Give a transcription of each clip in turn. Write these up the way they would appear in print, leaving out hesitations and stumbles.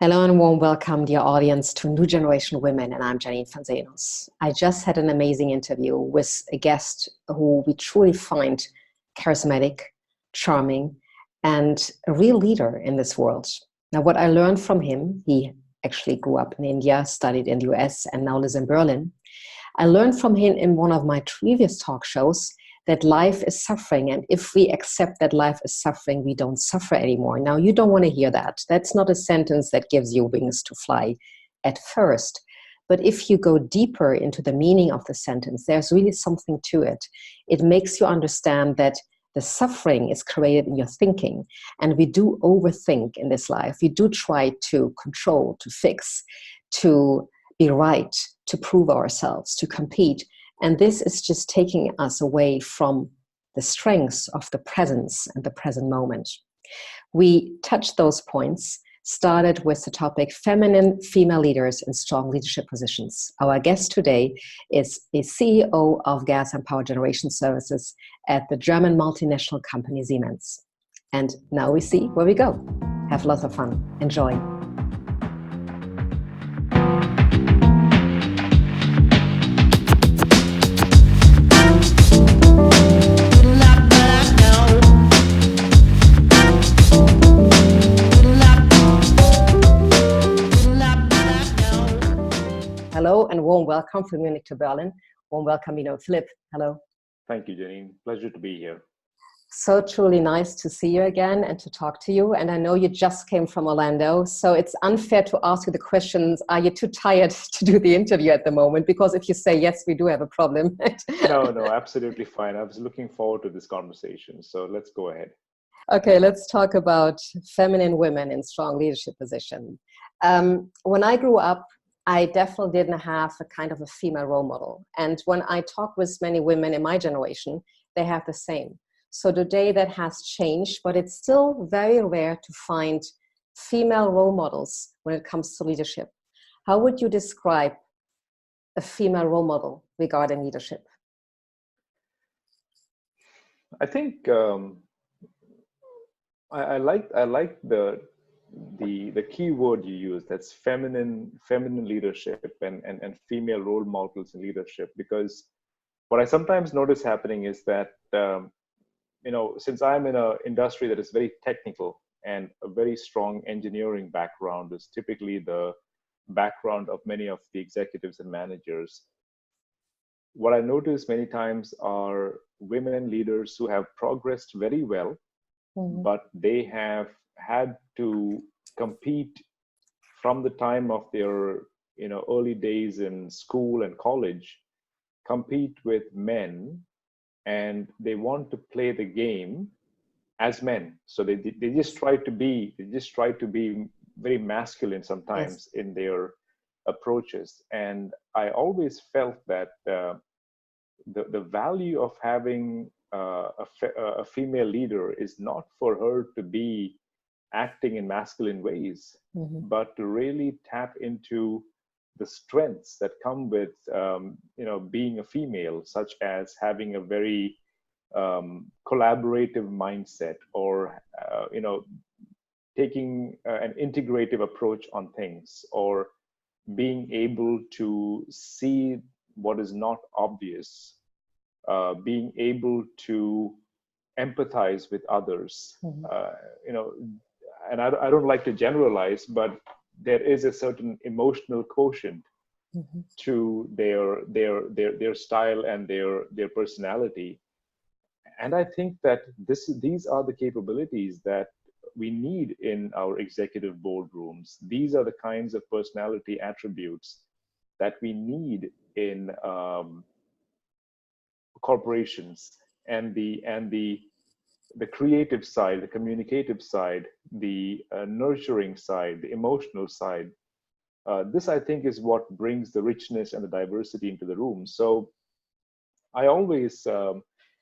Hello and warm welcome, dear audience, to New Generation Women, and I'm Janine van Zenos. I just had an amazing interview with a guest who we truly find charismatic, charming, and a real leader in this world. Now, what I learned from him, he actually grew up in India, studied in the US, and now lives in Berlin. I learned from him in one of my previous talk shows that life is suffering. And if we accept that life is suffering, we don't suffer anymore. Now, you don't want to hear that. That's not a sentence that gives you wings to fly at first. But if you go deeper into the meaning of the sentence, there's really something to it. It makes you understand that the suffering is created in your thinking. And we do overthink in this life. We do try to control, to fix, to be right, to prove ourselves, to compete. And this is just taking us away from the strengths of the presence and the present moment. We touched those points, started with the topic feminine female leaders in strong leadership positions. Our guest today is a CEO of Gas and Power Generation Services at the German multinational company Siemens. And now we see where we go. Have lots of fun. Enjoy. Hello and warm welcome from Munich to Berlin. Warm welcome, Vinod Philip. Hello. Thank you, Janine. Pleasure to be here. So truly nice to see you again and to talk to you. And I know you just came from Orlando, so it's unfair to ask you the questions, are you too tired to do the interview at the moment? Because if you say yes, we do have a problem. No, absolutely fine. I was looking forward to this conversation. So let's go ahead. Okay, let's talk about feminine women in strong leadership position. When I grew up, I definitely didn't have a kind of a female role model. And when I talk with many women in my generation, they have the same. So today that has changed, but it's still very rare to find female role models when it comes to leadership. How would you describe a female role model regarding leadership? I think I like the key word you use. That's feminine leadership and female role models in leadership. Because what I sometimes notice happening is that since I'm in an industry that is very technical and a very strong engineering background is typically the background of many of the executives and managers, what I notice many times are women leaders who have progressed very well, but they have had to compete from the time of their early days in school and college, compete with men, and they want to play the game as men. So they just try to be very masculine sometimes in their approaches. And I always felt that the value of having a female leader is not for her to be acting in masculine ways, but to really tap into the strengths that come with being a female, such as having a very collaborative mindset, or taking an integrative approach on things, or being able to see what is not obvious, being able to empathize with others. And I don't like to generalize, but there is a certain emotional quotient to their style and their personality. And I think that these are the capabilities that we need in our executive boardrooms. These are the kinds of personality attributes that we need in corporations, and the creative side, the communicative side, the nurturing side, the emotional side. This, I think, is what brings the richness and the diversity into the room. So I always,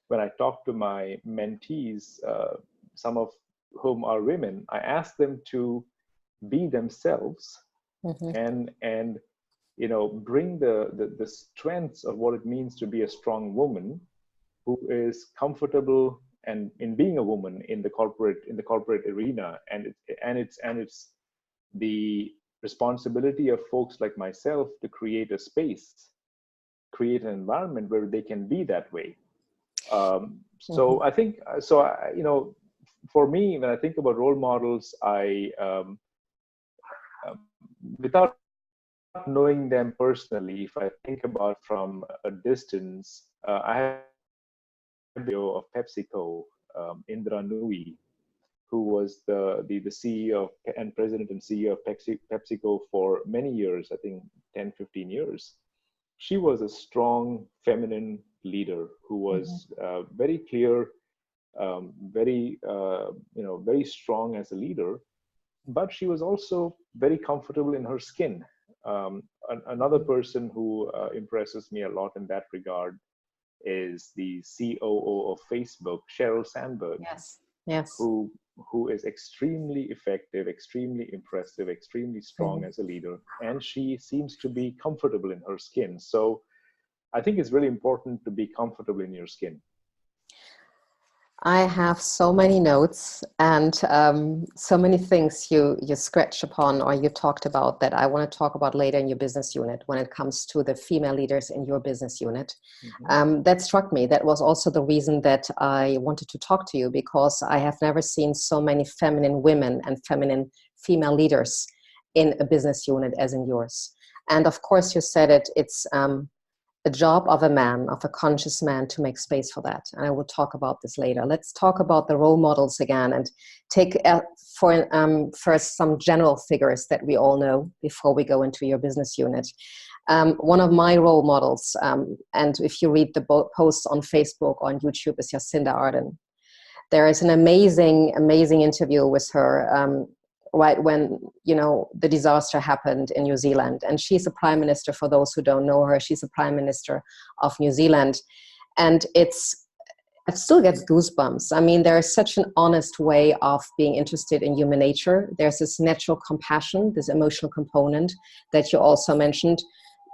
when I talk to my mentees, some of whom are women, I ask them to be themselves and bring the strengths of what it means to be a strong woman who is comfortable and in being a woman in the corporate arena, and it's the responsibility of folks like myself to create a space, create an environment where they can be that way. So I think, for me, when I think about role models, without knowing them personally, if I think about from a distance, I have a video of PepsiCo, Indra Nooyi, who was the CEO and president and CEO of PepsiCo for many years, I think 10, 15 years. She was a strong feminine leader who was very clear, very strong as a leader, but she was also very comfortable in her skin. Another person who impresses me a lot in that regard is the COO of Facebook, Sheryl Sandberg. Yes. Yes. Who is extremely effective, extremely impressive, extremely strong as a leader, and she seems to be comfortable in her skin. So I think it's really important to be comfortable in your skin. I have so many notes and so many things you scratched upon or you talked about that I want to talk about later in your business unit when it comes to the female leaders in your business unit. That struck me. That was also the reason that I wanted to talk to you, because I have never seen so many feminine women and feminine female leaders in a business unit as in yours. And of course, you said it, it's a job of a man, of a conscious man, to make space for that. And I will talk about this later. Let's talk about the role models again and take first some general figures that we all know before we go into your business unit. One of my role models, and if you read the posts on Facebook or on YouTube, is Jacinda Ardern. There is an amazing, amazing interview with her right when, the disaster happened in New Zealand. And she's a prime minister, for those who don't know her. She's a prime minister of New Zealand. And I still get goosebumps. I mean, there is such an honest way of being interested in human nature. There's this natural compassion, this emotional component that you also mentioned,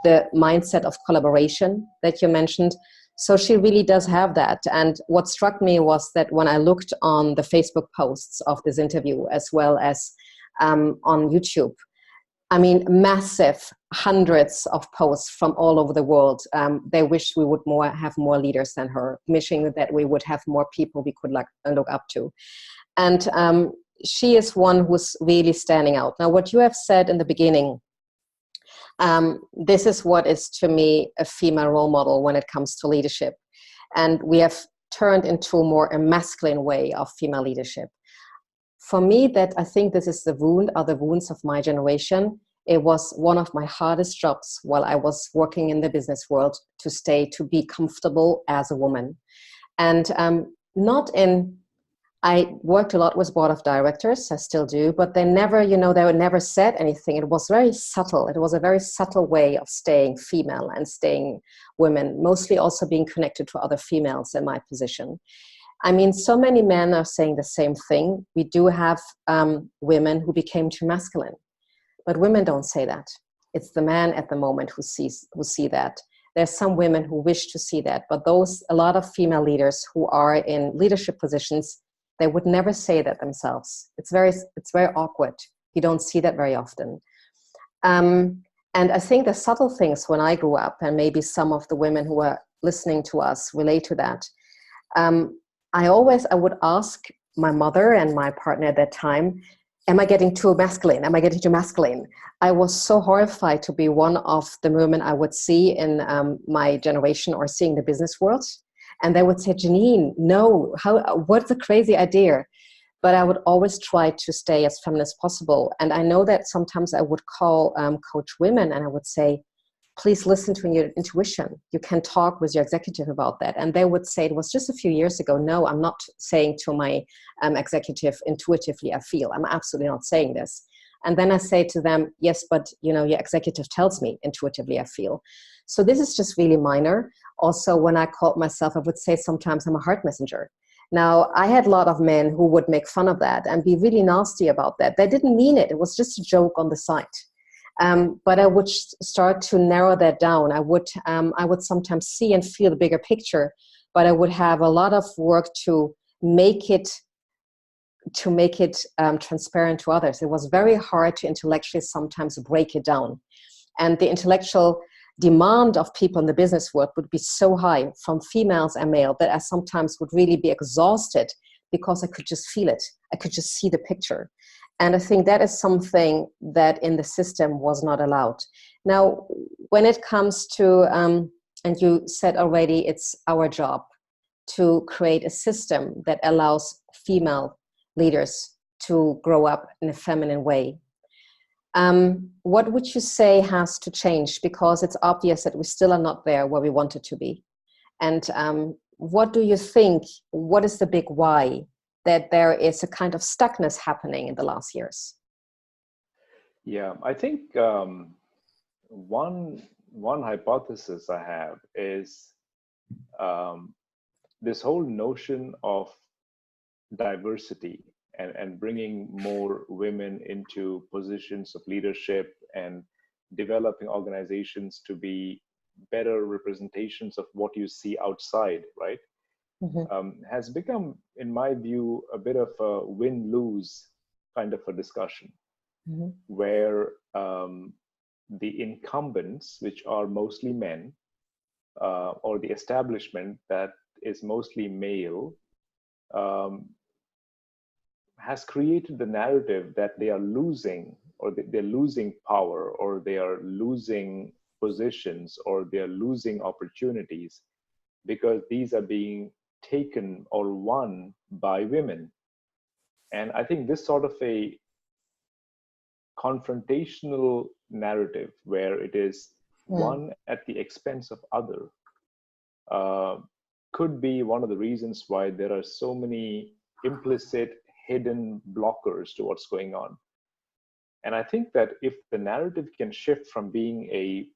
the mindset of collaboration that you mentioned. So she really does have that. And what struck me was that when I looked on the Facebook posts of this interview, as well as on YouTube, I mean, massive hundreds of posts from all over the world. They wish we would have more leaders than her, wishing that we would have more people we could look up to. And she is one who's really standing out. Now, what you have said in the beginning, this is what is to me a female role model when it comes to leadership. And we have turned into a masculine way of female leadership. For me, I think this is the wounds of my generation. It was one of my hardest jobs while I was working in the business world, to be comfortable as a woman. And I worked a lot with board of directors, I still do, but they never said anything. It was very subtle. It was a very subtle way of staying female and staying women, mostly also being connected to other females in my position. I mean, so many men are saying the same thing. We do have women who became too masculine, but women don't say that. It's the man at the moment who see that. There's some women who wish to see that, but a lot of female leaders who are in leadership positions, they would never say that themselves. It's very awkward. You don't see that very often. And I think the subtle things when I grew up, and maybe some of the women who are listening to us relate to that. I would ask my mother and my partner at that time, am I getting too masculine? Am I getting too masculine? I was so horrified to be one of the women I would see in my generation or seeing the business world. And they would say, Janine, no, what's a crazy idea? But I would always try to stay as feminine as possible. And I know that sometimes I would call coach women and I would say, please listen to your intuition. You can talk with your executive about that. And they would say, it was just a few years ago, no, I'm not saying to my executive, intuitively I feel. I'm absolutely not saying this. And then I say to them, yes, but your executive tells me intuitively I feel. So this is just really minor. Also, when I called myself, I would say sometimes I'm a heart messenger. Now, I had a lot of men who would make fun of that and be really nasty about that. They didn't mean it. It was just a joke on the side. But I would start to narrow that down. I would sometimes see and feel the bigger picture, but I would have a lot of work to make it to make it transparent to others. It was very hard to intellectually sometimes break it down. And the intellectual demand of people in the business world would be so high from females and male that I sometimes would really be exhausted because I could just feel it. I could just see the picture. And I think that is something that in the system was not allowed. Now, when it comes to, and you said already, it's our job to create a system that allows female leaders to grow up in a feminine way. What would you say has to change? Because it's obvious that we still are not there where we wanted to be. And what do you think, what is the big why that there is a kind of stuckness happening in the last years? Yeah, I think one hypothesis I have is this whole notion of diversity and bringing more women into positions of leadership and developing organizations to be better representations of what you see outside, right? Has become, in my view, a bit of a win-lose kind of a discussion, where the incumbents, which are mostly men, or the establishment that is mostly male, has created the narrative that they are losing, or they're losing power, or they are losing positions, or they are losing opportunities because these are being taken or won by women. And I think this sort of a confrontational narrative where it is one at the expense of other could be one of the reasons why there are so many implicit hidden blockers to what's going on. And I think that if the narrative can shift from being a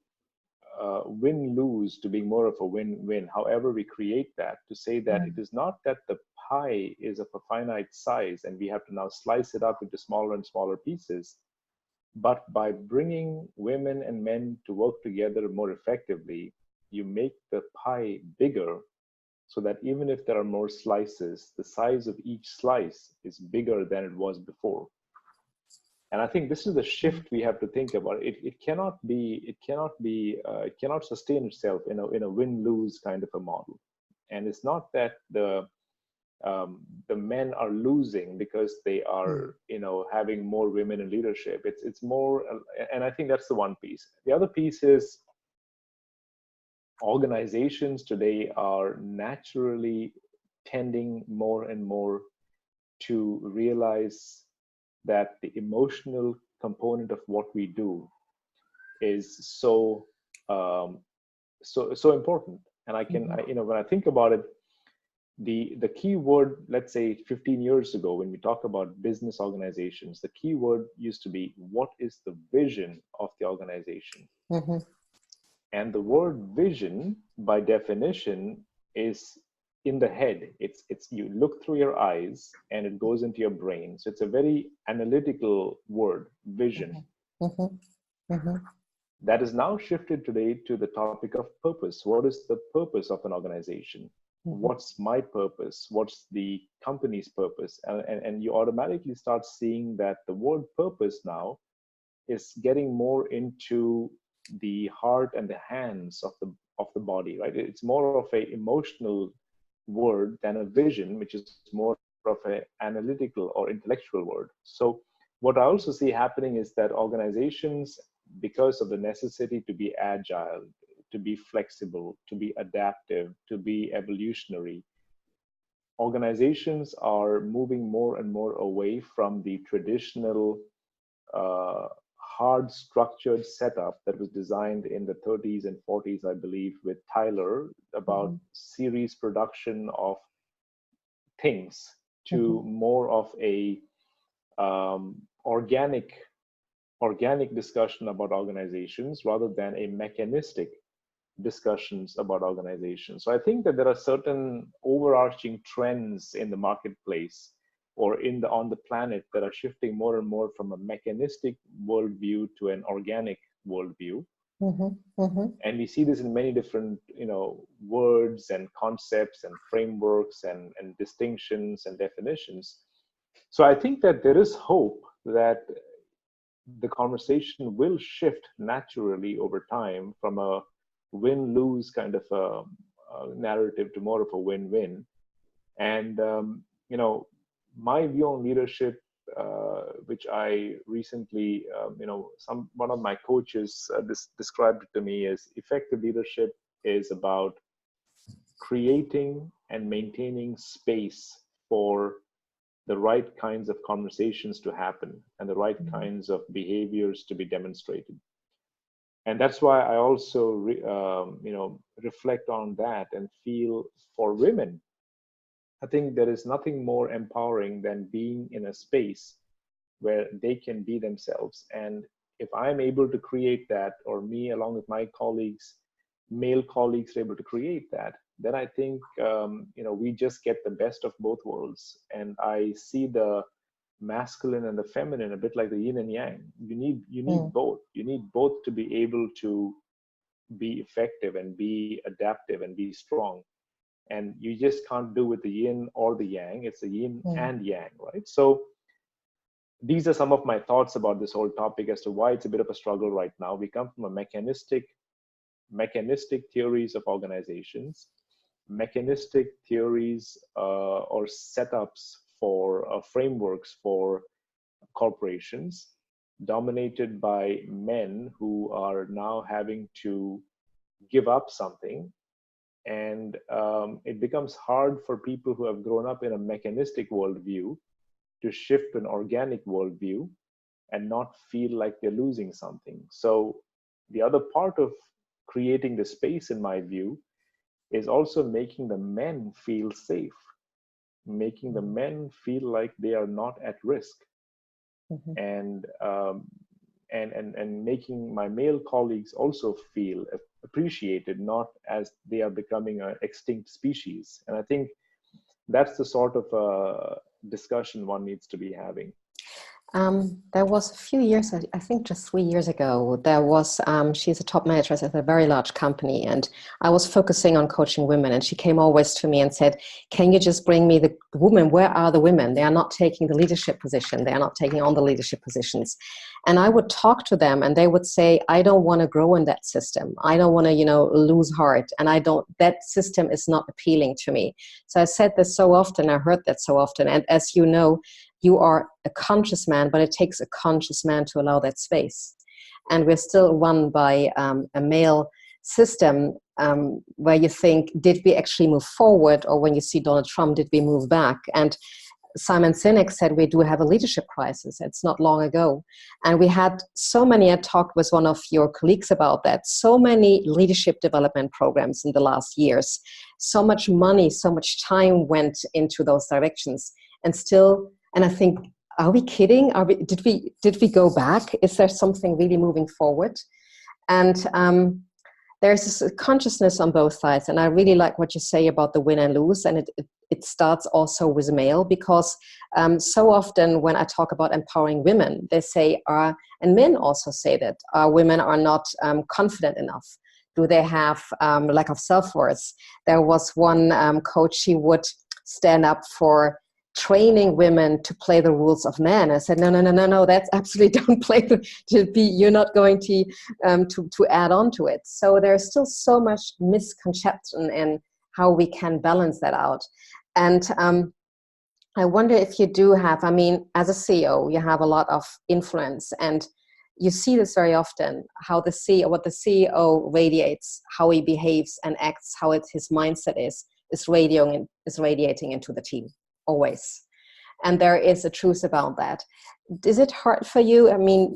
win-lose to being more of a win-win, however we create that, to say that it is not that the pie is of a finite size and we have to now slice it up into smaller and smaller pieces, but by bringing women and men to work together more effectively, you make the pie bigger, so that even if there are more slices, the size of each slice is bigger than it was before. And I think this is the shift we have to think about. It cannot sustain itself in a win-lose kind of a model. And it's not that the men are losing because they are having more women in leadership. It's more, and I think that's the one piece. The other piece is organizations today are naturally tending more and more to realize that the emotional component of what we do is so important. And when I think about it, the key word, let's say 15 years ago, when we talk about business organizations, the key word used to be, what is the vision of the organization? And the word vision, by definition, is in the head. It's you look through your eyes and it goes into your brain. So it's a very analytical word, vision. That is now shifted today to the topic of purpose. What is the purpose of an organization? What's my purpose? What's the company's purpose? And you automatically start seeing that the word purpose now is getting more into the heart and the hands of the body, right? It's more of a emotional word than a vision, which is more of an analytical or intellectual word. So what I also see happening is that organizations, because of the necessity to be agile, to be flexible, to be adaptive, to be evolutionary, organizations are moving more and more away from the traditional hard structured setup that was designed in the 30s and 40s, I believe, with Tyler, about series production of things, to more of a organic discussion about organizations rather than a mechanistic discussions about organizations. So I think that there are certain overarching trends in the marketplace or on the planet that are shifting more and more from a mechanistic worldview to an organic worldview. And we see this in many different, words and concepts and frameworks and distinctions and definitions. So I think that there is hope that the conversation will shift naturally over time from a win-lose kind of a narrative to more of a win-win. And my view on leadership, which I recently, one of my coaches described it to me as effective leadership is about creating and maintaining space for the right kinds of conversations to happen and the right kinds of behaviors to be demonstrated. And that's why I also reflect on that and feel for women, I think there is nothing more empowering than being in a space where they can be themselves. And if I'm able to create that, or me along with my colleagues, male colleagues are able to create that, then I think we just get the best of both worlds. And I see the masculine and the feminine a bit like the yin and yang. You need both. You need both to be able to be effective and be adaptive and be strong. And you just can't do with the yin or the yang. It's the yin and yang, right? So these are some of my thoughts about this whole topic as to why it's a bit of a struggle right now. We come from a mechanistic theories of organizations, mechanistic theories or setups for frameworks for corporations, dominated by men who are now having to give up something. And it becomes hard for people who have grown up in a mechanistic worldview to shift to an organic worldview and not feel like they're losing something. So the other part of creating the space, in my view, is also making the men feel safe, making the men feel like they are not at risk, and making my male colleagues also feel appreciated, not as they are becoming an extinct species. And I think that's the sort of discussion one needs to be having. There was a few years, I think just 3 years ago, there was, she's a top manager at a very large company, and I was focusing on coaching women, and she came always to me and said, can you just bring me the women? Where are the women? They are not taking the leadership position. They are not taking on the leadership positions. And I would talk to them and they would say, I don't want to grow in that system. I don't want to, lose heart. And that system is not appealing to me. So I said this so often, I heard that so often. And as you know, you are a conscious man, but it takes a conscious man to allow that space. And we're still run by a male system where you think, did we actually move forward? Or when you see Donald Trump, did we move back? And Simon Sinek said we do have a leadership crisis. It's not long ago. And we had so many, I talked with one of your colleagues about that, so many leadership development programs in the last years. So much money, so much time went into those directions. And still, and I think, are we kidding? Did we go back? Is there something really moving forward? And there's this consciousness on both sides. And I really like what you say about the win and lose. And it starts also with male, because so often when I talk about empowering women, they say, and men also say that women are not confident enough. Do they have lack of self-worth? There was one coach, he would stand up for training women to play the rules of men. I said, no, that's absolutely don't play you're not going to add on to it. So there's still so much misconception in how we can balance that out. And I wonder if you do have, as a CEO, you have a lot of influence, and you see this very often, how what the CEO radiates, how he behaves and acts, how his mindset is radiating into the team. Always. And there is a truth about that. Is it hard for you?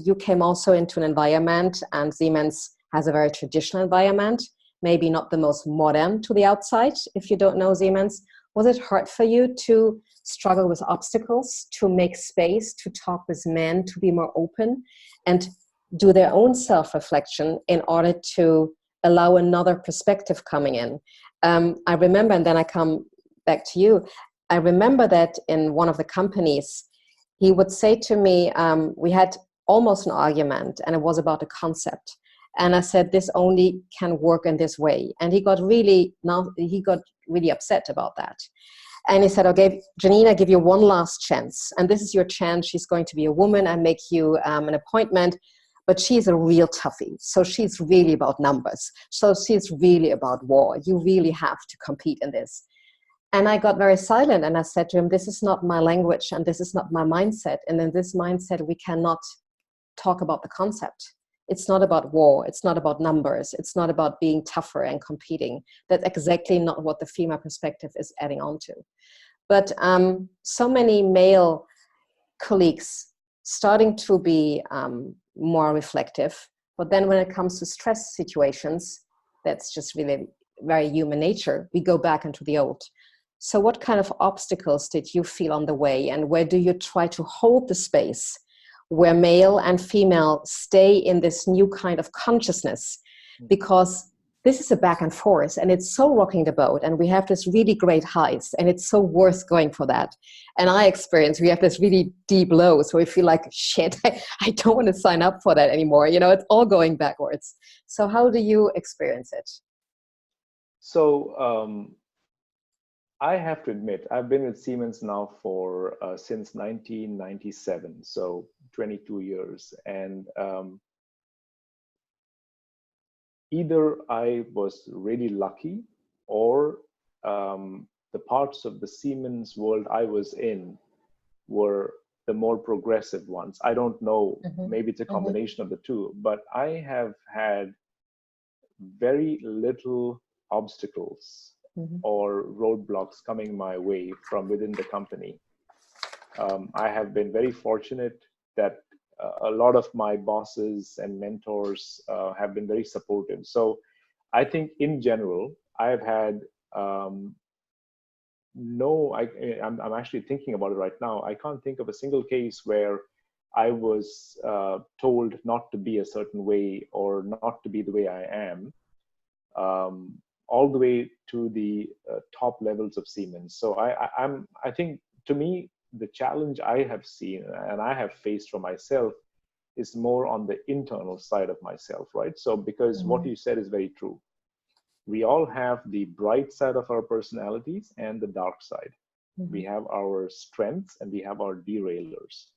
You came also into an environment, and Siemens has a very traditional environment, maybe not the most modern to the outside. If you don't know Siemens, was it hard for you to struggle with obstacles, to make space, to talk with men, to be more open and do their own self-reflection in order to allow another perspective coming in? I remember, and then I come back to you, I remember that in one of the companies, he would say to me, we had almost an argument, and it was about a concept. And I said, this only can work in this way. And he got really upset about that. And he said, okay, Janine, I give you one last chance. And this is your chance. She's going to be a woman. I make you an appointment. But she's a real toughie. So she's really about numbers. So she's really about war. You really have to compete in this. And I got very silent and I said to him, this is not my language and this is not my mindset. And in this mindset, we cannot talk about the concept. It's not about war. It's not about numbers. It's not about being tougher and competing. That's exactly not what the female perspective is adding on to. But so many male colleagues starting to be more reflective. But then when it comes to stress situations, that's just really very human nature. We go back into the old. So what kind of obstacles did you feel on the way? And where do you try to hold the space where male and female stay in this new kind of consciousness? Because this is a back and forth and it's so rocking the boat and we have this really great highs and it's so worth going for that. And I experience we have this really deep lows where we feel like, shit, I don't want to sign up for that anymore. You know, it's all going backwards. So how do you experience it? So I have to admit, I've been with Siemens now for since 1997, so 22 years. And either I was really lucky or the parts of the Siemens world I was in were the more progressive ones. I don't know, maybe it's a combination of the two, but I have had very little obstacles or roadblocks coming my way from within the company. I have been very fortunate that a lot of my bosses and mentors have been very supportive. So I think in general, I've had I'm actually thinking about it right now. I can't think of a single case where I was told not to be a certain way or not to be the way I am, all the way to the top levels of Siemens. So I think to me, the challenge I have seen and I have faced for myself is more on the internal side of myself, right? So because what you said is very true. We all have the bright side of our personalities and the dark side. We have our strengths and we have our derailers.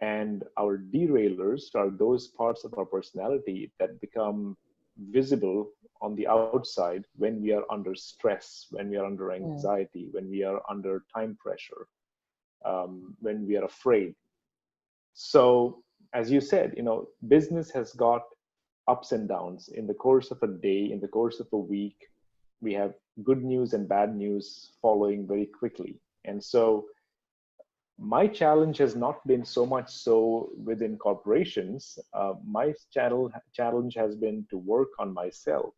And our derailers are those parts of our personality that become visible on the outside when we are under stress, when we are under anxiety, when we are under time pressure, when we are afraid. So as you said, you know, business has got ups and downs in the course of a day, in the course of a week. We have good news and bad news following very quickly. And so my challenge has not been so much so within corporations. My challenge has been to work on myself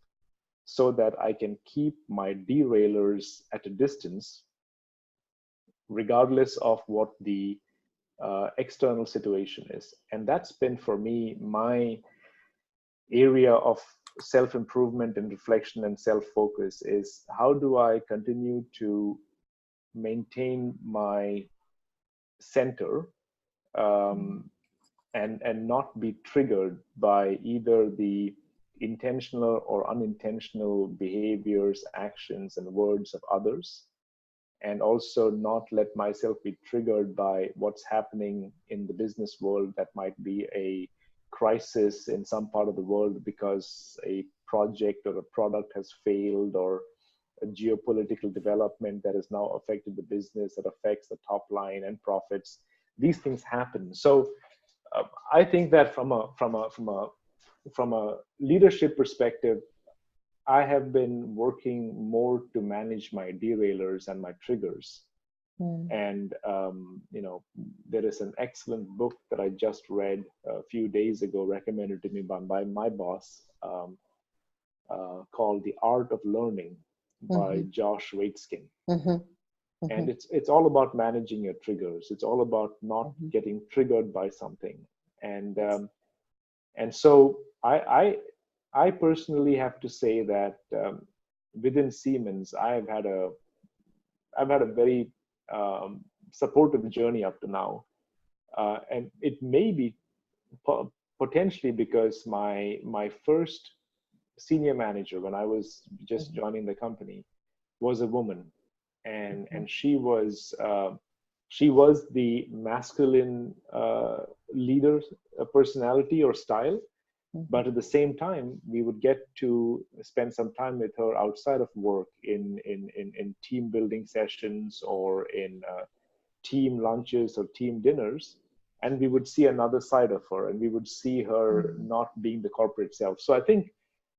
so that I can keep my derailers at a distance, regardless of what the external situation is. And that's been for me my area of self-improvement and reflection and self-focus is how do I continue to maintain my center and not be triggered by either the intentional or unintentional behaviors, actions, and words of others, and also not let myself be triggered by what's happening in the business world that might be a crisis in some part of the world because a project or a product has failed, or a geopolitical development that has now affected the business, that affects the top line and profits. These things happen. So I think that from a leadership perspective, I have been working more to manage my derailers and my triggers. And you know, there is an excellent book that I just read a few days ago, recommended to me by my boss, called The Art of Learning by Josh Waitzkin. And it's all about managing your triggers. It's all about not getting triggered by something. And so I personally have to say that within Siemens, I've had a very supportive journey up to now, and it may be potentially because my first senior manager when I was just joining the company was a woman, and she was the masculine leader personality or style. But at the same time, we would get to spend some time with her outside of work in team building sessions or in team lunches or team dinners. And we would see another side of her, and we would see her not being the corporate self. So I think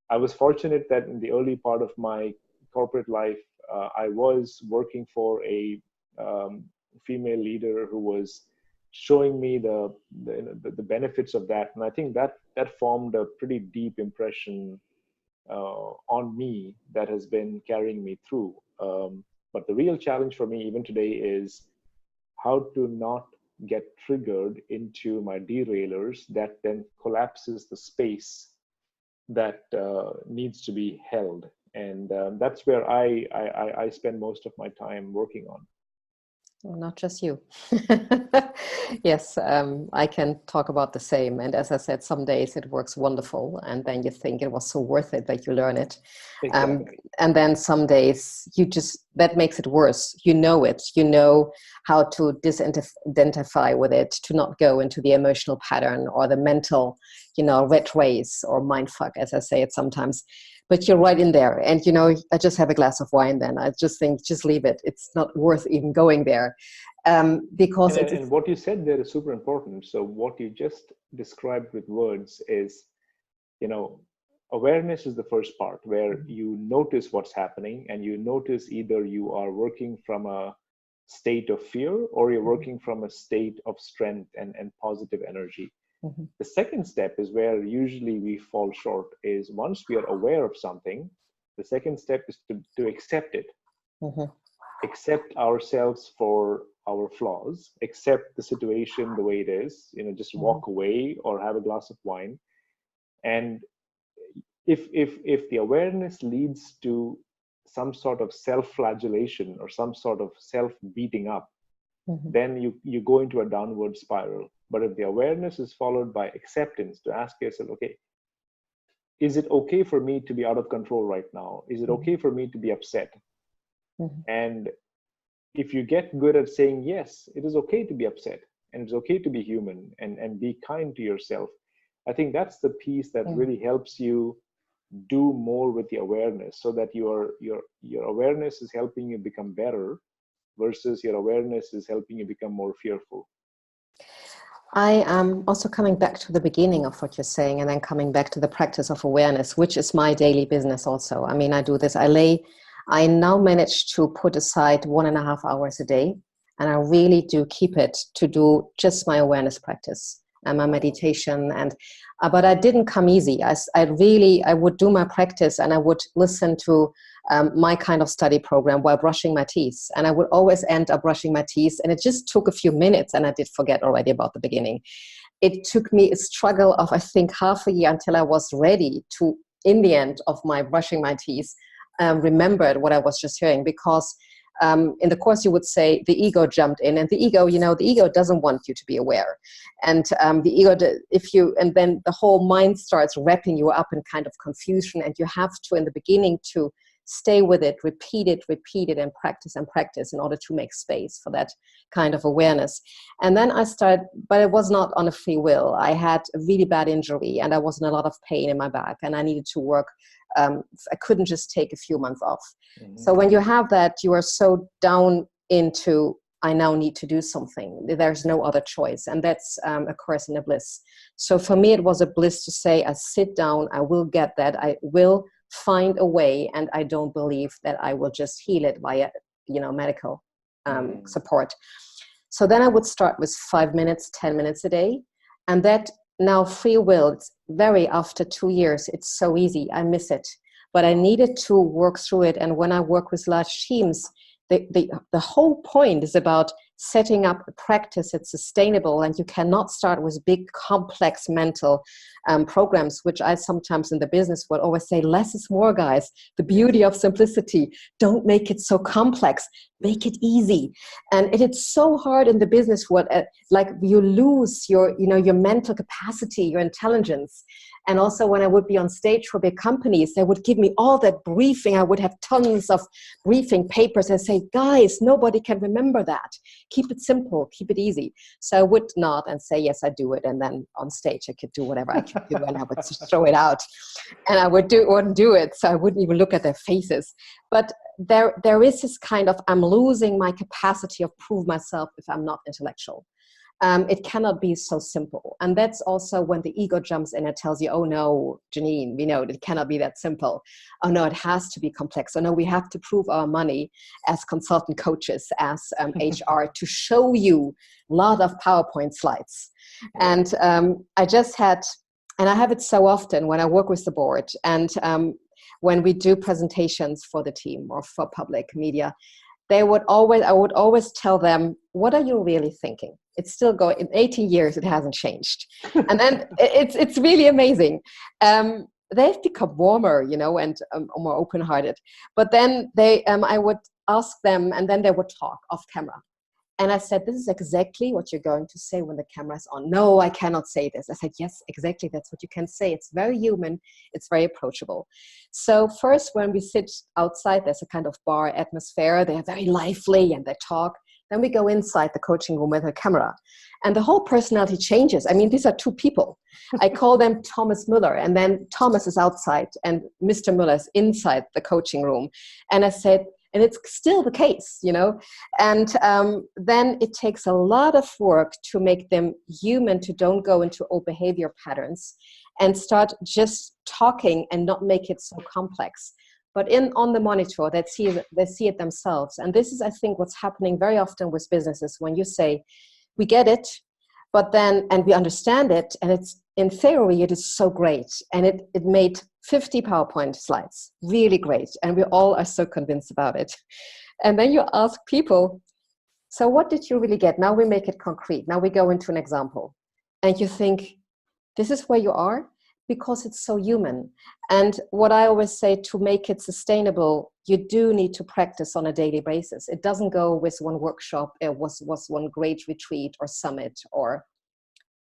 I was fortunate that in the early part of my corporate life, I was working for a female leader who was showing me the benefits of that, and I think that formed a pretty deep impression on me that has been carrying me through. But the real challenge for me even today is how to not get triggered into my derailers that then collapses the space that needs to be held, and that's where I spend most of my time working on. Well, not just you. Yes, I can talk about the same. And as I said, some days it works wonderful, and then you think it was so worth it that you learn it. Exactly. And then some days that makes it worse. You know how to disidentify with it, to not go into the emotional pattern or the mental, rat race or mind fuck, as I say it sometimes. But you're right in there. And, I just have a glass of wine then. I just think, just leave it. It's not worth even going there. Because and what you said there is super important. So what you just described with words is, awareness is the first part, where you notice what's happening, and you notice either you are working from a state of fear or you're working from a state of strength and positive energy. Mm-hmm. The second step is where usually we fall short, is once we are aware of something, the second step is to accept it. Mm-hmm. Accept ourselves for our flaws, accept the situation the way it is, just walk away or have a glass of wine. And if the awareness leads to some sort of self-flagellation or some sort of self-beating up, then you go into a downward spiral. But if the awareness is followed by acceptance, to ask yourself, okay, is it okay for me to be out of control right now? Is it okay for me to be upset? And if you get good at saying, yes, it is okay to be upset, and it's okay to be human, and be kind to yourself, I think that's the piece that really helps you do more with the awareness, so that your awareness is helping you become better versus your awareness is helping you become more fearful. I am also coming back to the beginning of what you're saying, and then coming back to the practice of awareness, which is my daily business also. I mean, I do this. I now manage to put aside 1.5 hours a day, and I really do keep it to do just my awareness practice and my meditation. But I didn't come easy. I would do my practice, and I would listen to my kind of study program while brushing my teeth. And I would always end up brushing my teeth, and it just took a few minutes, and I did forget already about the beginning. It took me a struggle of, I think, half a year until I was ready to, in the end of my brushing my teeth, remembered what I was just hearing, because in the course you would say the ego jumped in, and the ego doesn't want you to be aware, and the ego, and then the whole mind starts wrapping you up in kind of confusion, and you have to, in the beginning, to stay with it, repeat it, and practice in order to make space for that kind of awareness. And then I started, but it was not on a free will. I had a really bad injury, and I was in a lot of pain in my back, and I needed to work. I couldn't just take a few months off. So when you have that, you are so down into, I now need to do something. There's no other choice. And that's a curse and a bliss. So for me, it was a bliss to say, I sit down, I will get that, I will find a way, and I don't believe that I will just heal it via, medical support. So then I would start with 5 minutes, 10 minutes a day. And that now free will, it's after 2 years, it's so easy. I miss it. But I needed to work through it. And when I work with large teams, the whole point is about setting up a practice that's sustainable, and you cannot start with big, complex mental programs, which I sometimes in the business would always say, less is more, guys. The beauty of simplicity. Don't make it so complex. Make it easy. And it's so hard in the business world, like you lose your mental capacity, your intelligence. And also when I would be on stage for big companies, they would give me all that briefing. I would have tons of briefing papers and say, guys, nobody can remember that. Keep it simple, keep it easy. So I would nod and say, yes, I do it. And then on stage, I could do whatever I could do, and I would throw it out. And I wouldn't do it. So I wouldn't even look at their faces. But there is this kind of, I'm losing my capacity of prove myself if I'm not intellectual. It cannot be so simple. And that's also when the ego jumps in and tells you, oh no, Janine, we know it cannot be that simple. Oh no, it has to be complex. Oh no, we have to prove our money as consultant coaches, as HR, to show you a lot of PowerPoint slides. And I just had, and I have it so often when I work with the board and when we do presentations for the team or for public media, I would always tell them, what are you really thinking? It's still going, in 18 years, it hasn't changed. And then it's really amazing. They've become warmer, and more open-hearted. But then I would ask them, and then they would talk off camera. And I said, this is exactly what you're going to say when the camera's on. No, I cannot say this. I said, yes, exactly. That's what you can say. It's very human. It's very approachable. So first, when we sit outside, there's a kind of bar atmosphere. They're very lively and they talk. Then we go inside the coaching room with a camera. And the whole personality changes. I mean, these are two people. I call them Thomas Müller. And then Thomas is outside and Mr. Müller is inside the coaching room. And I said, and it's still the case, and then it takes a lot of work to make them human, to don't go into old behavior patterns and start just talking and not make it so complex. But on the monitor, they see it themselves. And this is, I think, what's happening very often with businesses when you say, we get it, but then, and we understand it, and it's, in theory, it is so great. And it made 50 PowerPoint slides, really great. And we all are so convinced about it. And then you ask people, so what did you really get? Now we make it concrete. Now we go into an example. And you think, this is where you are? Because it's so human. And what I always say, to make it sustainable, you do need to practice on a daily basis. It doesn't go with one workshop, it was one great retreat or summit, or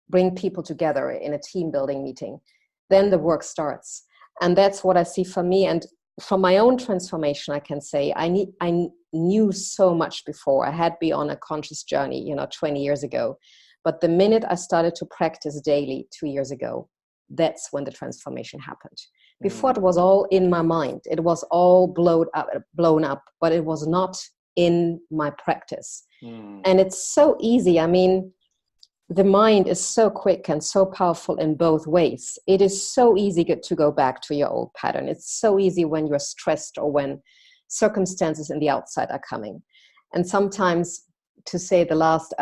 bring people together in a team building meeting. Then the work starts. And that's what I see for me. And from my own transformation, I can say I knew so much before. I had been on a conscious journey, 20 years ago. But the minute I started to practice daily 2 years ago, that's when the transformation happened. Before, it was all in my mind. It was all blown up, but it was not in my practice. And it's so easy. I mean, the mind is so quick and so powerful in both ways. It is so easy to go back to your old pattern. It's so easy when you're stressed or when circumstances in the outside are coming. And sometimes, to say the last,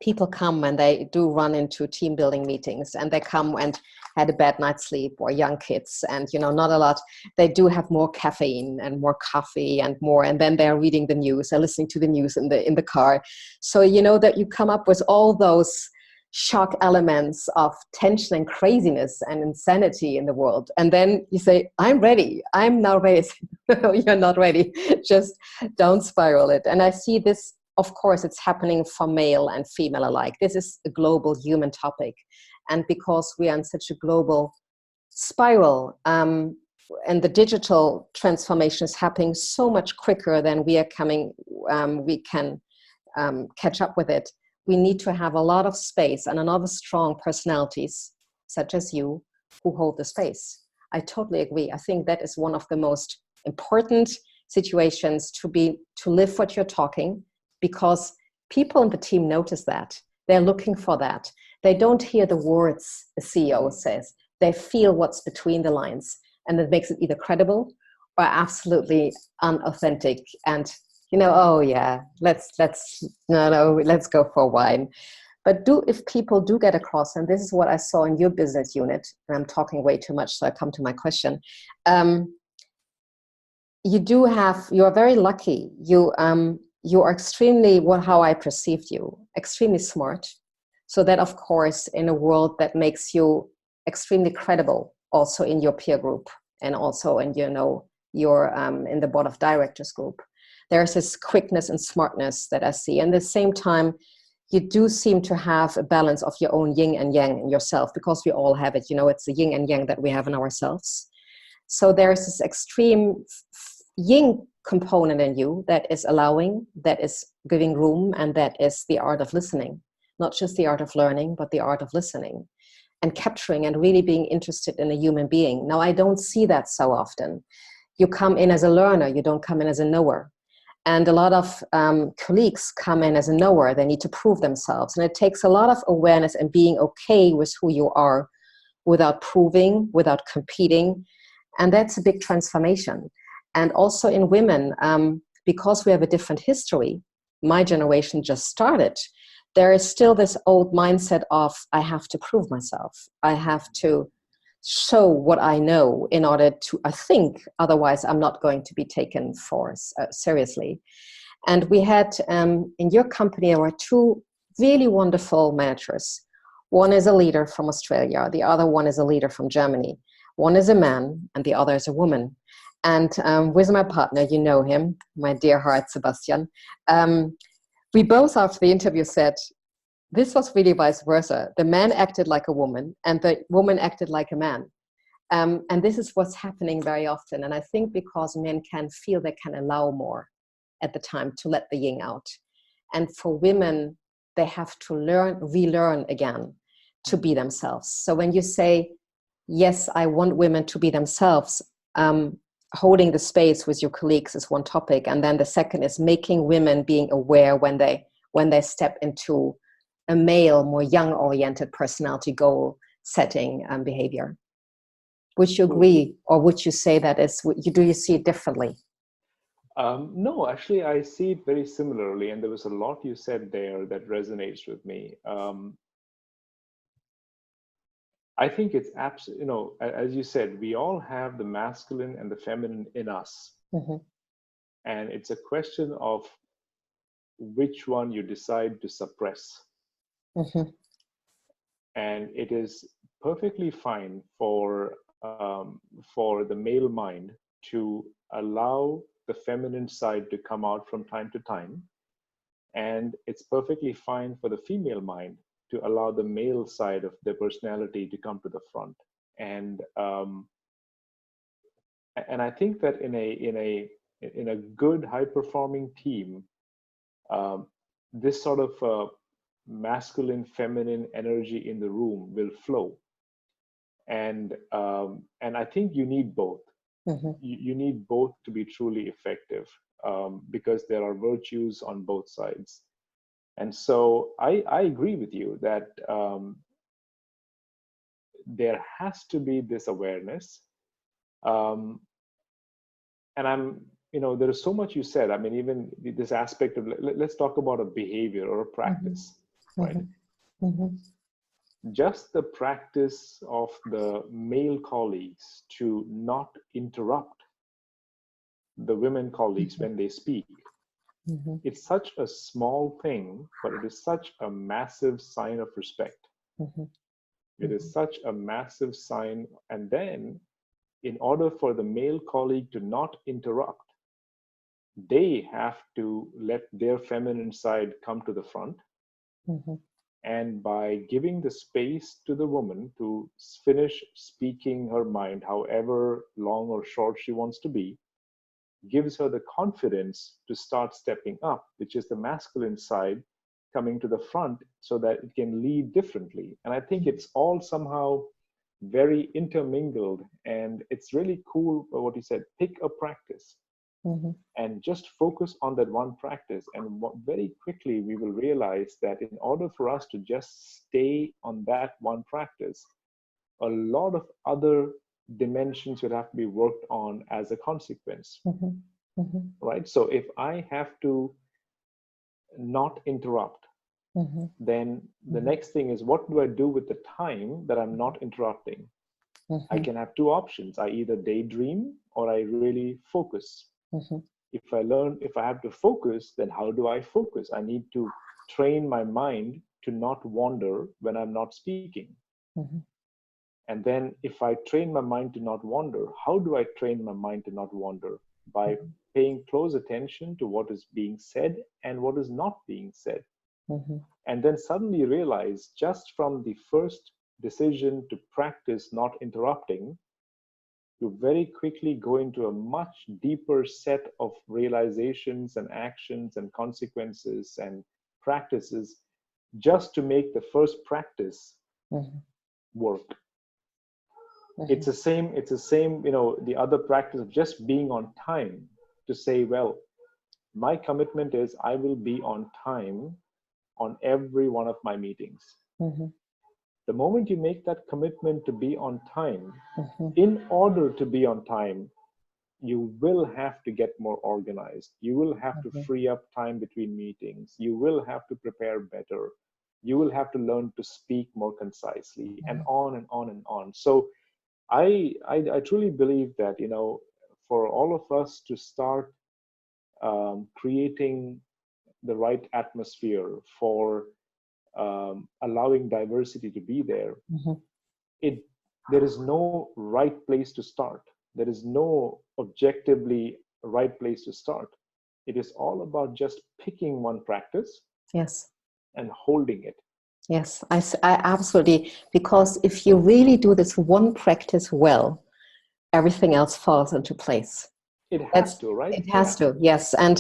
people come and they do run into team building meetings, and they come and had a bad night's sleep, or young kids, and not a lot. They do have more caffeine and more coffee and more, and then they're reading the news, they're listening to the news in the car. So that you come up with all those shock elements of tension and craziness and insanity in the world. And then you say, I'm ready. I'm now ready. No, you're not ready. Just don't spiral it. And I see this. Of course, it's happening for male and female alike. This is a global human topic. And because we are in such a global spiral, and the digital transformation is happening so much quicker than we can catch up with it. We need to have a lot of space and a lot of strong personalities, such as you, who hold the space. I totally agree. I think that is one of the most important situations to live what you're talking, because people in the team notice that. They're looking for that. They don't hear the words the CEO says. They feel what's between the lines. And it makes it either credible or absolutely unauthentic. And, oh yeah, let's go for a wine. But if people do get across, and this is what I saw in your business unit, and I'm talking way too much, so I come to my question. You are very lucky. you are extremely, how I perceived you, extremely smart. So that, of course, in a world that makes you extremely credible, also in your peer group and also in, your in the board of directors group, there's this quickness and smartness that I see. And at the same time, you do seem to have a balance of your own yin and yang in yourself, because we all have it. It's the yin and yang that we have in ourselves. So there's this extreme yin component in you that is allowing, that is giving room, and that is the art of listening. Not just the art of learning, but the art of listening and capturing and really being interested in a human being. Now, I don't see that so often. You come in as a learner, you don't come in as a knower. And a lot of colleagues come in as a knower. They need to prove themselves. And it takes a lot of awareness and being okay with who you are without proving, without competing. And that's a big transformation. And also in women, because we have a different history, my generation just started, there is still this old mindset of, I have to prove myself. I have to show what I know in order to, I think, otherwise I'm not going to be taken for seriously. And we had, in your company, there were two really wonderful managers. One is a leader from Australia. The other one is a leader from Germany. One is a man and the other is a woman. And with my partner, you know him, my dear heart, Sebastian, we both after the interview said, this was really vice versa. The man acted like a woman and the woman acted like a man. And this is what's happening very often. And I think because men can feel they can allow more at the time to let the yin out. And for women, they have to relearn again to be themselves. So when you say, yes, I want women to be themselves, holding the space with your colleagues is one topic. And then the second is making women being aware when they step into a male, more young-oriented personality goal setting and behavior. Would you agree, or would you say that do you see it differently? No, actually, I see it very similarly, and there was a lot you said there that resonates with me. I think it's absolutely, as you said, we all have the masculine and the feminine in us. Mm-hmm. And it's a question of which one you decide to suppress. Mm-hmm. And it is perfectly fine for the male mind to allow the feminine side to come out from time to time. And it's perfectly fine for the female mind to allow the male side of their personality to come to the front. And I think that in a good, high-performing team, this sort of masculine, feminine energy in the room will flow. And I think you need both. Mm-hmm. You need both to be truly effective, because there are virtues on both sides. And so I agree with you that there has to be this awareness. And there is so much you said. I mean, even this aspect of, let's talk about a behavior or a practice, mm-hmm. right? Mm-hmm. Just the practice of the male colleagues to not interrupt the women colleagues mm-hmm. when they speak. Mm-hmm. It's such a small thing, but it is such a massive sign of respect. Mm-hmm. It is such a massive sign. And then, in order for the male colleague to not interrupt, they have to let their feminine side come to the front. Mm-hmm. And by giving the space to the woman to finish speaking her mind, however long or short she wants to be, gives her the confidence to start stepping up, which is the masculine side coming to the front so that it can lead differently. And I think it's all somehow very intermingled, and it's really cool what you said, pick a practice. Mm-hmm. And just focus on that one practice. And very quickly we will realize that in order for us to just stay on that one practice, a lot of other dimensions will have to be worked on as a consequence. Mm-hmm. Mm-hmm. Right? So if I have to not interrupt, mm-hmm. then the mm-hmm. next thing is, what do I do with the time that I'm not interrupting? Mm-hmm. I can have two options. I either daydream or I really focus. Mm-hmm. If I have to focus, then how do I focus? I need to train my mind to not wander when I'm not speaking. Mm-hmm. And then if I train my mind to not wander, how do I train my mind to not wander? By Mm-hmm. paying close attention to what is being said and what is not being said. Mm-hmm. And then suddenly realize, just from the first decision to practice not interrupting, you very quickly go into a much deeper set of realizations and actions and consequences and practices, just to make the first practice Mm-hmm. work. Mm-hmm. It's the same, the other practice of just being on time, to say, well, my commitment is I will be on time on every one of my meetings. Mm-hmm. The moment you make that commitment to be on time, Mm-hmm. in order to be on time, you will have to get more organized. You will have to Mm-hmm. free up time between meetings. You will have to prepare better. You will have to learn to speak more concisely, and on and on and on. So I truly believe that, for all of us to start creating the right atmosphere for allowing diversity to be there, Mm-hmm. it there is no right place to start. There is no objectively right place to start. It is all about just picking one practice Yes. and holding it. Yes, I absolutely, because if you really do this one practice well, everything else falls into place. It has That's to, right? it has Yeah. to, yes. And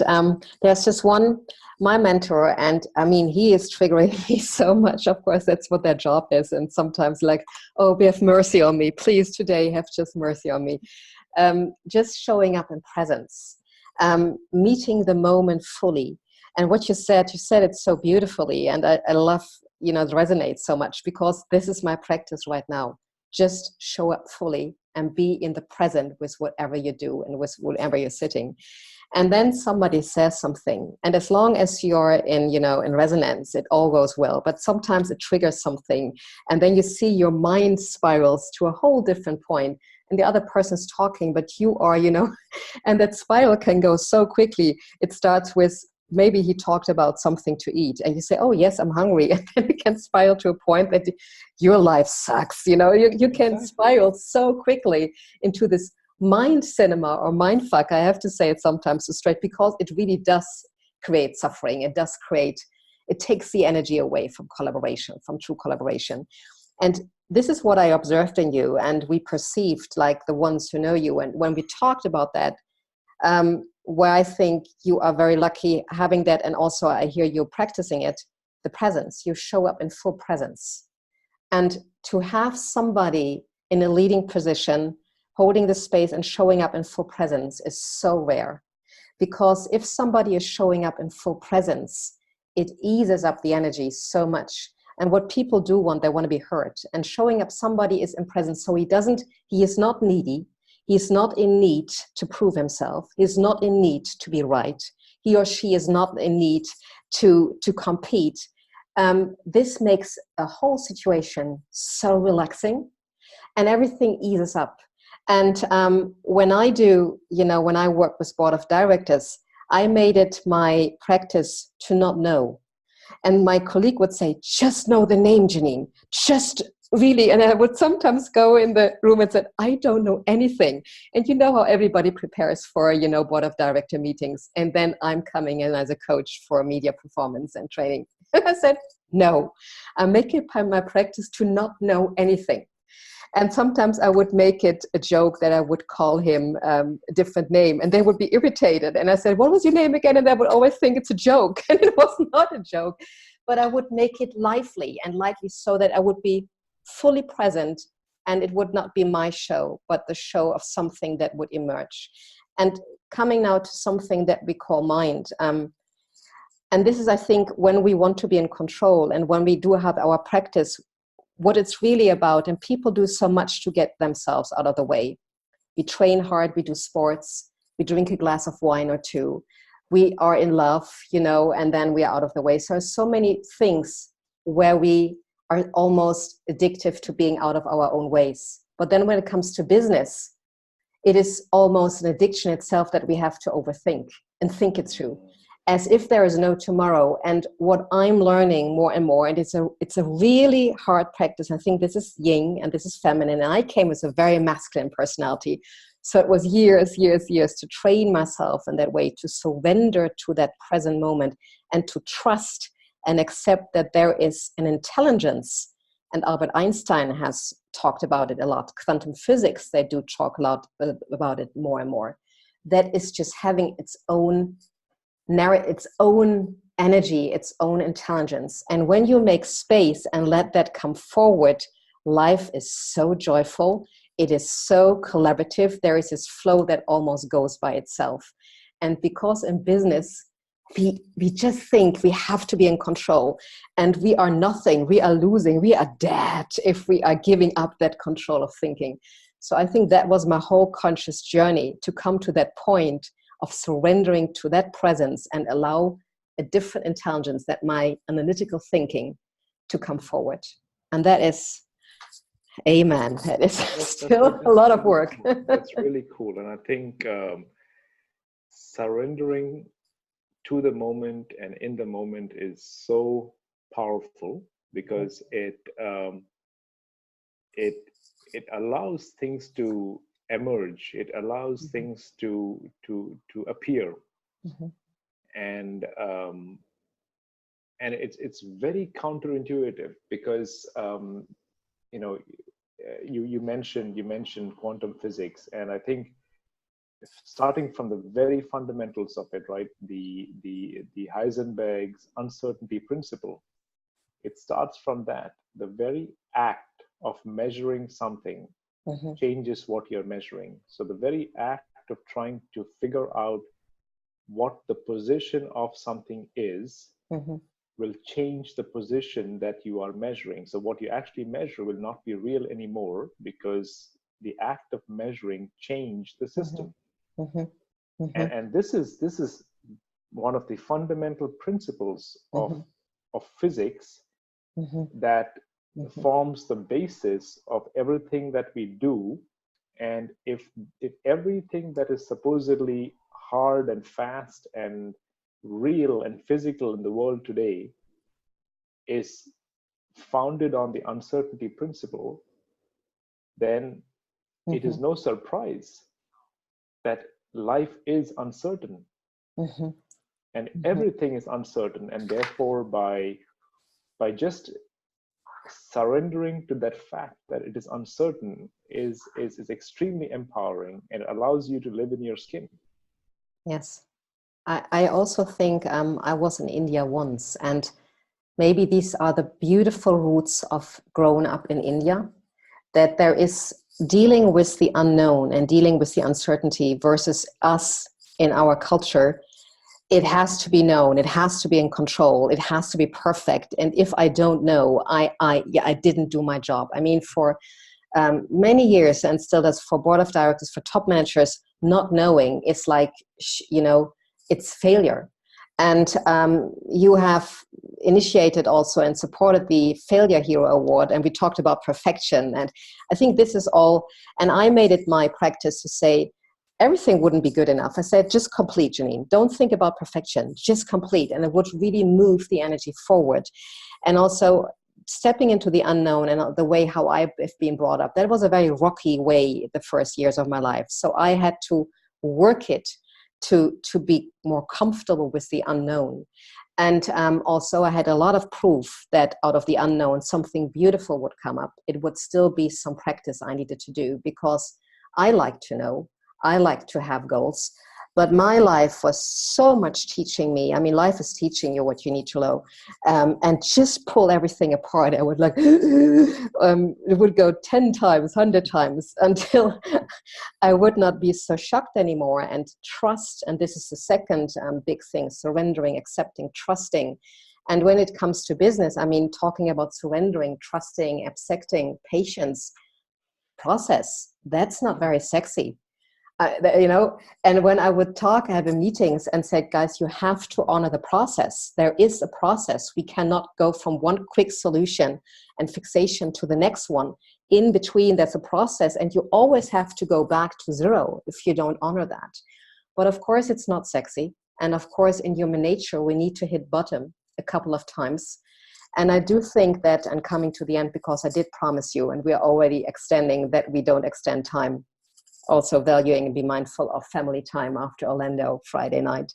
there's just one, my mentor, and I mean, he is triggering me so much. Of course, that's what their job is. And sometimes, like, oh, have mercy on me, please. Today, have just mercy on me. Just showing up in presence, meeting the moment fully. And what you said it so beautifully, and I love, it resonates so much, because this is my practice right now. Just show up fully and be in the present with whatever you do and with whatever you're sitting. And then somebody says something, and as long as you're in resonance, it all goes well. But sometimes it triggers something, and then you see your mind spirals to a whole different point, and the other person's talking, but you are, and that spiral can go so quickly. It starts with, maybe he talked about something to eat, and you say, oh yes, I'm hungry. And then it can spiral to a point that your life sucks. You can Exactly. spiral so quickly into this mind cinema or mind fuck. I have to say it sometimes so straight, because it really does create suffering. It takes the energy away from collaboration, from true collaboration. And this is what I observed in you, and we perceived, like the ones who know you. And when we talked about that, where I think you are very lucky having that, and also I hear you practicing it, the presence. You show up in full presence. And to have somebody in a leading position holding the space and showing up in full presence is so rare. Because if somebody is showing up in full presence, it eases up the energy so much. And what people do want, they want to be heard. And showing up, somebody is in presence, so he is not needy. He's not in need to prove himself. He's not in need to be right. He or she is not in need to compete. This makes a whole situation so relaxing, and everything eases up. And when I work with board of directors, I made it my practice to not know. And my colleague would say, just know the name, Janine, just really. And I would sometimes go in the room and say, I don't know anything. And you know how everybody prepares for, board of director meetings. And then I'm coming in as a coach for media performance and training. And I said, no, I'm making it my practice to not know anything. And sometimes I would make it a joke that I would call him a different name, and they would be irritated. And I said, what was your name again? And they would always think it's a joke. And it was not a joke. But I would make it lively so that I would be fully present, and it would not be my show, but the show of something that would emerge. And coming now to something that we call mind. And this is, I think, when we want to be in control, and when we do have our practice, what it's really about. And people do so much to get themselves out of the way. We train hard, we do sports, we drink a glass of wine or two, we are in love, and then we are out of the way. So many things where we are almost addictive to being out of our own ways. But then when it comes to business, it is almost an addiction itself that we have to overthink and think it through, as if there is no tomorrow. And what I'm learning more and more, and it's a really hard practice. I think this is yin and this is feminine. And I came with a very masculine personality. So it was years to train myself in that way, to surrender to that present moment and to trust and accept that there is an intelligence. And Albert Einstein has talked about it a lot. Quantum physics, they do talk a lot about it more and more. That is just having its own its own energy, its own intelligence. And when you make space and let that come forward, life is so joyful. It is so collaborative. There is this flow that almost goes by itself. And because in business, we just think we have to be in control, and we are nothing, we are losing, we are dead if we are giving up that control of thinking. So I think that was my whole conscious journey, to come to that point of surrendering to that presence and allow a different intelligence, that my analytical thinking, to come forward. And that is, amen, that is still a lot of work. That's really cool. And I think surrendering to the moment and in the moment is so powerful, because it allows things to emerge. It allows things to appear, and it's very counterintuitive, because you mentioned quantum physics, and I think starting from the very fundamentals of it, right? The Heisenberg's uncertainty principle. It starts from that. The very act of measuring something changes what you're measuring. So the very act of trying to figure out what the position of something is will change the position that you are measuring. So what you actually measure will not be real anymore, because the act of measuring changed the system. And this is one of the fundamental principles of physics that forms the basis of everything that we do. And if everything that is supposedly hard and fast and real and physical in the world today is founded on the uncertainty principle, then it is no surprise that life is uncertain, and everything is uncertain. And therefore, by just surrendering to that fact that it is uncertain is extremely empowering, and allows you to live in your skin. Yes. I also think I was in India once, and maybe these are the beautiful roots of growing up in India, that there is dealing with the unknown and dealing with the uncertainty versus us in our culture. It has to be known, it has to be in control, it has to be perfect. And if I don't know, I didn't do my job. I mean, for many years, and still does, for board of directors, for top managers, not knowing, it's like, it's failure. And you have initiated also and supported the Failure Hero Award, and we talked about perfection. And I think this is all, and I made it my practice to say, everything wouldn't be good enough. I said, just complete, Janine. Don't think about perfection, just complete. And it would really move the energy forward. And also stepping into the unknown, and the way how I've been brought up, that was a very rocky way the first years of my life. So I had to work it to be more comfortable with the unknown. And also I had a lot of proof that out of the unknown, something beautiful would come up. It would still be some practice I needed to do, because I like to know, I like to have goals. But my life was so much teaching me. I mean, life is teaching you what you need to know. And just pull everything apart. I would it would go 10 times, 100 times, until I would not be so shocked anymore. And trust, and this is the second big thing, surrendering, accepting, trusting. And when it comes to business, I mean, talking about surrendering, trusting, accepting, patience, process, that's not very sexy. And when I would talk, I have meetings and said, guys, you have to honor the process. There is a process. We cannot go from one quick solution and fixation to the next one. in between, there's a process, and you always have to go back to zero if you don't honor that. But of course, it's not sexy. And of course, in human nature, we need to hit bottom a couple of times. And I do think that, and coming to the end, because I did promise you, and we are already extending, that we don't extend time, also valuing and be mindful of family time after Orlando Friday night.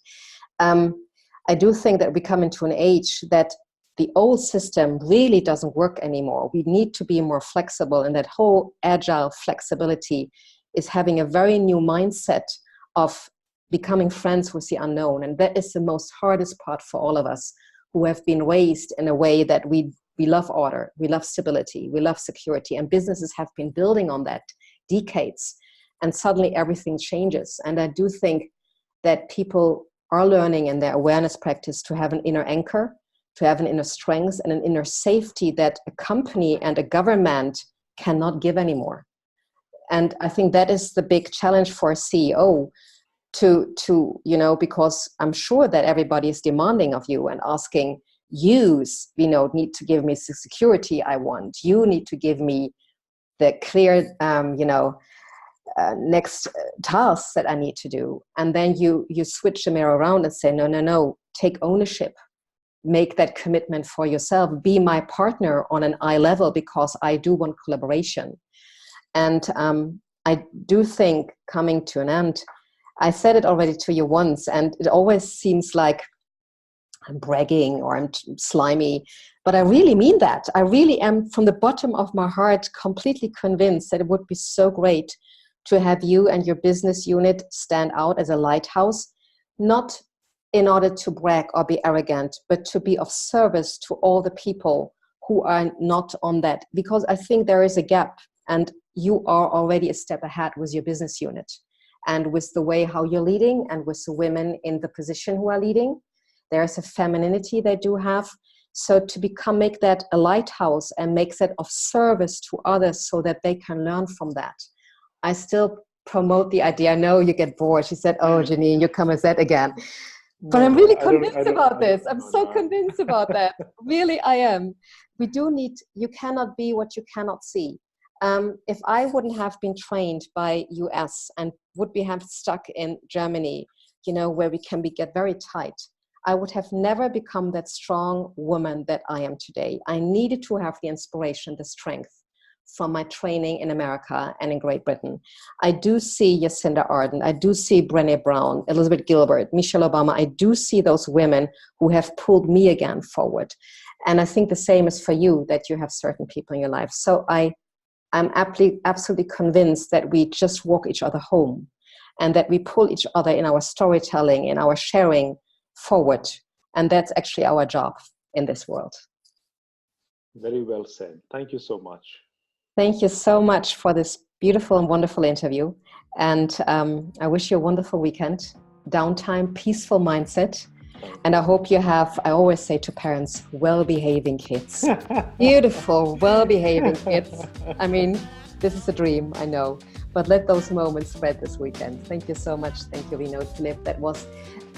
I do think that we come into an age that the old system really doesn't work anymore. We need to be more flexible, and that whole agile flexibility is having a very new mindset of becoming friends with the unknown. And that is the most hardest part for all of us who have been raised in a way that we love order, we love stability, we love security, and businesses have been building on that decades. And suddenly everything changes. And I do think that people are learning in their awareness practice to have an inner anchor, to have an inner strength and an inner safety that a company and a government cannot give anymore. And I think that is the big challenge for a CEO to because I'm sure that everybody is demanding of you and asking, you need to give me the security I want. You need to give me the clear, next tasks that I need to do. And then you switch the mirror around and say, no, take ownership. Make that commitment for yourself. Be my partner on an eye level, because I do want collaboration. And I do think, coming to an end, I said it already to you once, and it always seems like I'm bragging or I'm slimy, but I really mean that. I really am, from the bottom of my heart, completely convinced that it would be so great to have you and your business unit stand out as a lighthouse, not in order to brag or be arrogant, but to be of service to all the people who are not on that. Because I think there is a gap, and you are already a step ahead with your business unit and with the way how you're leading, and with the women in the position who are leading. There is a femininity they do have. So to make that a lighthouse and make that of service to others so that they can learn from that. I still promote the idea. I know you get bored. She said, oh, Janine, you come with that again. But I'm really convinced about this. I'm so convinced about that. Really, I am. You cannot be what you cannot see. If I wouldn't have been trained by US and would have stuck in Germany, where we can get very tight, I would have never become that strong woman that I am today. I needed to have the inspiration, the strength from my training in America and in Great Britain. I do see Jacinda Ardern, I do see Brené Brown, Elizabeth Gilbert, Michelle Obama. I do see those women who have pulled me again forward. And I think the same is for you, that you have certain people in your life. So I'm absolutely convinced that we just walk each other home, and that we pull each other in our storytelling, in our sharing forward. And that's actually our job in this world. Very well said. Thank you so much. Thank you so much for this beautiful and wonderful interview. And I wish you a wonderful weekend, downtime, peaceful mindset. And I hope you have, I always say to parents, well-behaving kids. Beautiful, well-behaving kids. I mean, this is a dream, I know. But let those moments spread this weekend. Thank you so much. Thank you, Vinod Philip. That was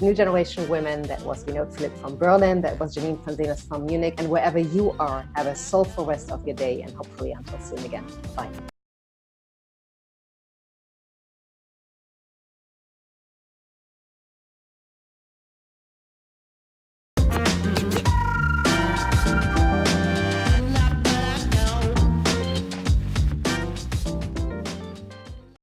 New Generation Women. That was Vinod Philip from Berlin. That was Janine van Zeeners from Munich. And wherever you are, have a soulful rest of your day, and hopefully until soon again. Bye.